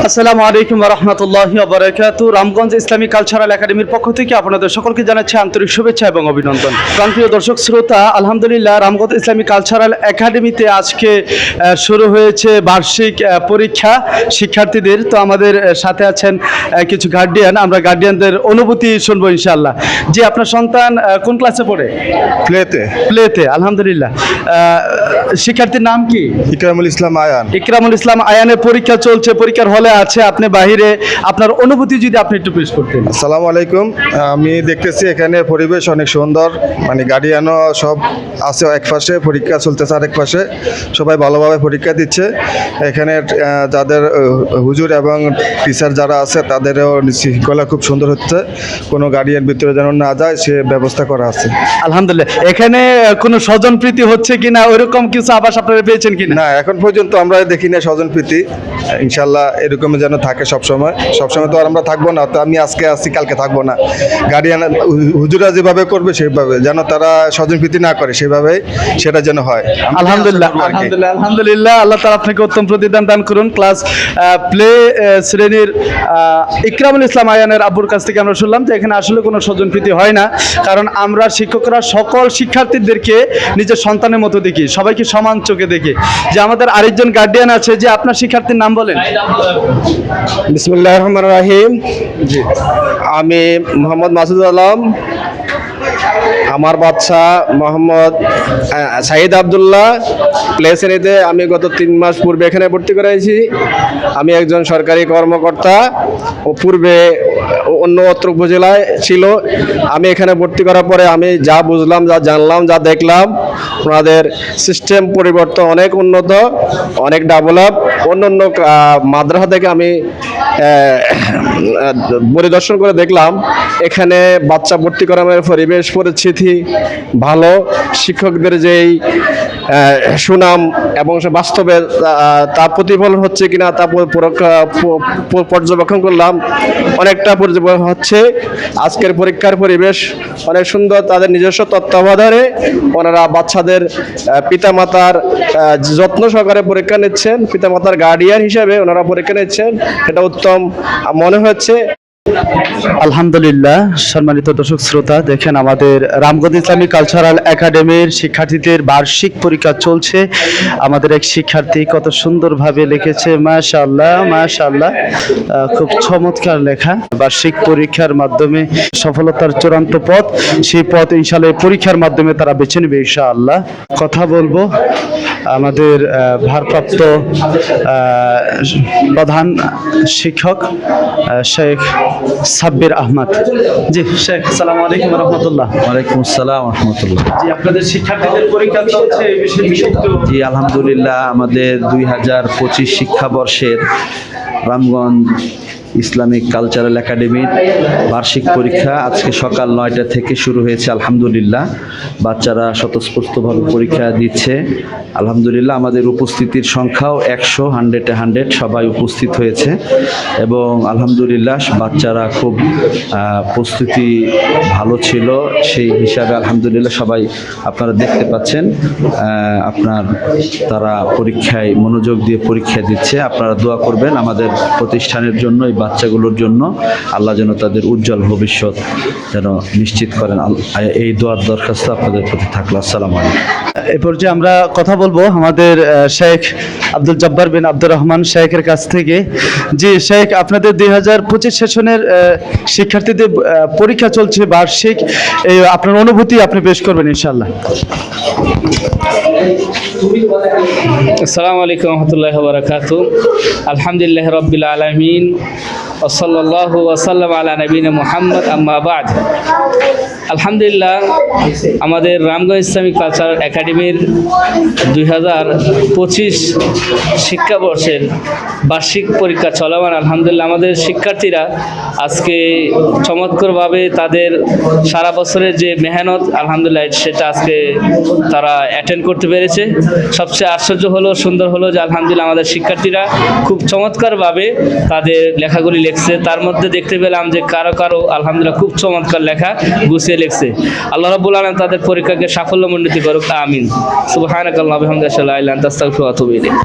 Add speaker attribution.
Speaker 1: আসসালামু আলাইকুম ওয়া রাহমাতুল্লাহি ওয়া বারাকাতুহু। রামগঞ্জ ইসলামিক কালচারাল একাডেমির পক্ষ থেকে আপনাদের সকলকে জানাচ্ছি আন্তরিক শুভেচ্ছা এবং অভিনন্দন। প্রিয় দর্শক শ্রোতা, আলহামদুলিল্লাহ রামগঞ্জ ইসলামিক কালচারাল একাডেমিতে আজকে শুরু হয়েছে বার্ষিক পরীক্ষা শিক্ষার্থীদের। তো আমাদের সাথে আছেন কিছু গার্ডিয়ান, আমরা গার্ডিয়ানদের অনুভূতি শুনবো ইনশাআল্লাহ। জি, আপনার সন্তান কোন ক্লাসে পড়ে? প্লেতে। আলহামদুলিল্লাহ। শিক্ষার্থীর নাম কি?
Speaker 2: ইকরামুল ইসলাম আয়ান।
Speaker 1: ইকরামুল ইসলাম আয়ানের পরীক্ষা চলছে, পরীক্ষার হলে আছে, আপনি বাহিরে, আপনার অনুভূতি যদি আপনি একটু পেশ করতেন।
Speaker 2: আসসালামু আলাইকুম। আমি দেখতেছি এখানে পরিবেশ অনেক সুন্দর, মানে গার্ডিয়ানও সব আছে, এক পাশে পরীক্ষা চলতেছে, আরেক পাশে সবাই ভালোভাবে পরীক্ষা দিচ্ছে। এখানে যাদের হুজুর এবং টিচার যারা আছে তাদেরও শৃঙ্খলা খুব সুন্দর হচ্ছে, কোনো গার্ডিয়ান ভিতরে যেন না যায় সে ব্যবস্থা করা আছে।
Speaker 1: আলহামদুলিল্লাহ। এখানে কোনো স্বজনপ্রীতি হচ্ছে কিনা ওইরকম কিছু আভাস আপনারা পেয়েছেন কিনা?
Speaker 2: না, এখন পর্যন্ত আমরা দেখি না স্বজনপ্রীতি। ইনশাল্লাহ এরকম যেন থাকে সবসময়। সবসময় তো আর আমরা থাকবো না, তো আমি আজকে আসছি কালকে থাকবো না। গার্ডিয়ান হুজুরা যেভাবে করবে সেভাবে, যেন তারা স্বজনপ্রীতি না করে সেভাবে সেটা যেন হয়।
Speaker 1: আলহামদুলিল্লাহ, আলহামদুলিল্লাহ, আলহামদুলিল্লাহ। আল্লাহ তাআলা আপনাকে উত্তম প্রতিদান দান করুন। ক্লাস প্লে শ্রেণীর ইকরামুল ইসলাম আয়ানের আব্বুর কাছ থেকে আমরা শুনলাম যে এখানে আসলে কোনো স্বজনপ্রীতি হয় না, কারণ আমরা শিক্ষকরা সকল শিক্ষার্থীদেরকে নিজের সন্তানের মতো দেখি, সবাইকে সমান চোখে দেখি। যে আমাদের আরেকজন গার্ডিয়ান আছে, যে আপনার শিক্ষার্থীর নাম বলেন।
Speaker 3: বিসমিল্লাহির রহমানির রহিম। আমি মোহাম্মদ মাসুদ আলম। আমার বাচ্চা মোহাম্মদ সাইদ আবদুল্লাহ প্লে শ্রেণীতে। আমি গত 3 মাস পূর্বে এখানে ভর্তি করাইছি। আমি একজন সরকারি কর্মকর্তা, ও পূর্বে অন্য অত্র উপজেলায় ছিল। আমি এখানে ভর্তি করার পরে আমি যা বুঝলাম, যা জানলাম, যা দেখলাম, ওনাদের সিস্টেম পরিবর্তন অনেক উন্নত, অনেক ডেভেলপ। অন্য অন্য মাদ্রাসা থেকে আমি পরিদর্শন করে দেখলাম এখানে বাচ্চা ভর্তি করার পরিবেশ পরিস্থিতি ভালো। শিক্ষকদের যেই সুনাম এবং বাস্তবে তা প্রতিফলন হচ্ছে কিনা তা পর্যবেক্ষণ করলাম, অনেকটা পর্যবেক্ষণ হচ্ছে। আজকের পরীক্ষার পরিবেশ অনেক সুন্দর। তাদের নিজস্ব তত্ত্বাবধানে ওনারা বাচ্চাদের পিতামাতার যত্ন সহকারে পরীক্ষা নিচ্ছেন, পিতামাতার গার্ডিয়ান হিসাবে ওনারা পরীক্ষা নিচ্ছেন, এটা উত্তম মনে হচ্ছে।
Speaker 1: আলহামদুলিল্লাহ। সম্মানিত দর্শক শ্রোতা, দেখেন আমাদের রামগঞ্জ ইসলামিক কালচারাল একাডেমির শিক্ষার্থীদের বার্ষিক পরীক্ষা চলছে। আমাদের এক শিক্ষার্থী কত সুন্দরভাবে লিখেছে, মাশাআল্লাহ মাশাআল্লাহ, খুব চমৎকার লেখা। বার্ষিক পরীক্ষার মাধ্যমে সফলতার চূড়ান্ত পথ, সেই পথ ইনশাআল্লাহ পরীক্ষার মাধ্যমে তারা বেছে নেবে ইনশাআল্লাহ। কথা বলবো আমাদের ভারপ্রাপ্ত প্রধান শিক্ষক শেখ সাব্বির আহমদ। জি শেখ, আসসালামু আলাইকুম ওয়া রাহমাতুল্লাহ।
Speaker 4: ওয়ালাইকুম আসসালাম ওয়া রাহমাতুল্লাহ।
Speaker 1: জি, আপনাদের শিক্ষার্থীদের পরীক্ষা চলছে, এই বিষয়ে একটু।
Speaker 4: জি আলহামদুলিল্লাহ, আমাদের 2025 শিক্ষাবর্ষের রামগঞ্জ ইসলামিক কালচারাল একাডেমির বার্ষিক পরীক্ষা আজকে সকাল 9টা থেকে শুরু হয়েছে। আলহামদুলিল্লাহ, বাচ্চারা স্বতঃস্ফূর্তভাবে পরীক্ষা দিচ্ছে। আলহামদুলিল্লাহ, আমাদের উপস্থিতির সংখ্যাও 100 সবাই উপস্থিত হয়েছে এবং আলহামদুলিল্লাহ বাচ্চারা খুব প্রস্তুতি ভালো ছিল। সেই হিসাবে আলহামদুলিল্লাহ সবাই আপনারা দেখতে পাচ্ছেন, তারা পরীক্ষায় মনোযোগ দিয়ে পরীক্ষা দিচ্ছে। আপনারা দোয়া করবেন আমাদের প্রতিষ্ঠানের জন্য, এই বাচ্চাগুলোর জন্য, আল্লাহ যেন তাদের উজ্জ্বল ভবিষ্যৎ যেন নিশ্চিত করেন। এই দোয়ার দরখাস্ত আপনাদের প্রতি থাকলো। আসসালামু আলাইকুম।
Speaker 1: এ পর্যায়ে আমরা কথা বলবো আমাদের শেখ আব্দুল জব্বার বিন আব্দুর রহমান শেখের কাছ থেকে। জি শেখ, আপনাদের 2025 সেশনের শিক্ষার্থীদের পরীক্ষা চলছে বার্ষিক, এই আপনার অনুভূতি আপনি পেশ করবেন ইনশাআল্লাহ।
Speaker 5: আসসালামু আলাইকুম ওয়া রাহমাতুল্লাহি ওয়া বারাকাতুহু। আলহামদুলিল্লাহি রাব্বিল আলামিন ওয়া সাল্লাল্লাহু ওয়া সাল্লাম আলা নবিয়িনা মুহাম্মদ, আম্মা বা'দ। আলহামদুলিল্লাহ, আমাদের রামগঞ্জ ইসলামিক কালচারাল একাডেমির 2025 শিক্ষাবর্ষের বার্ষিক পরীক্ষা চলমান। আলহামদুলিল্লাহ, আমাদের শিক্ষার্থীরা আজকে চমৎকারভাবে তাদের সারা বছরের যে মেহনত, আলহামদুলিল্লাহ সেটা আজকে তারা অ্যাটেন্ড করতে পেরেছে। সবচেয়ে আশ্চর্য হলো, সুন্দর হলো যে আলহামদুলিল্লাহ আমাদের শিক্ষার্থীরা খুব চমৎকারভাবে তাদের লেখাগুলি লিখছে। তার মধ্যে দেখতে পেলাম যে কারো কারো আলহামদুলিল্লাহ খুব চমৎকার লেখা গুছিয়ে লিখছে। আল্লাহ রাব্বুল আলামিন তাদের পরীক্ষাকে সাফল্যমণ্ডিত করুক, আমিন। সুবহানাকাল্লাহু ওয়া বিহামদিহি, আশহাদু আল্লা ইলাহা ইল্লা আনতা, আস্তাগফিরুকা ওয়া আতুবু ইলাইক।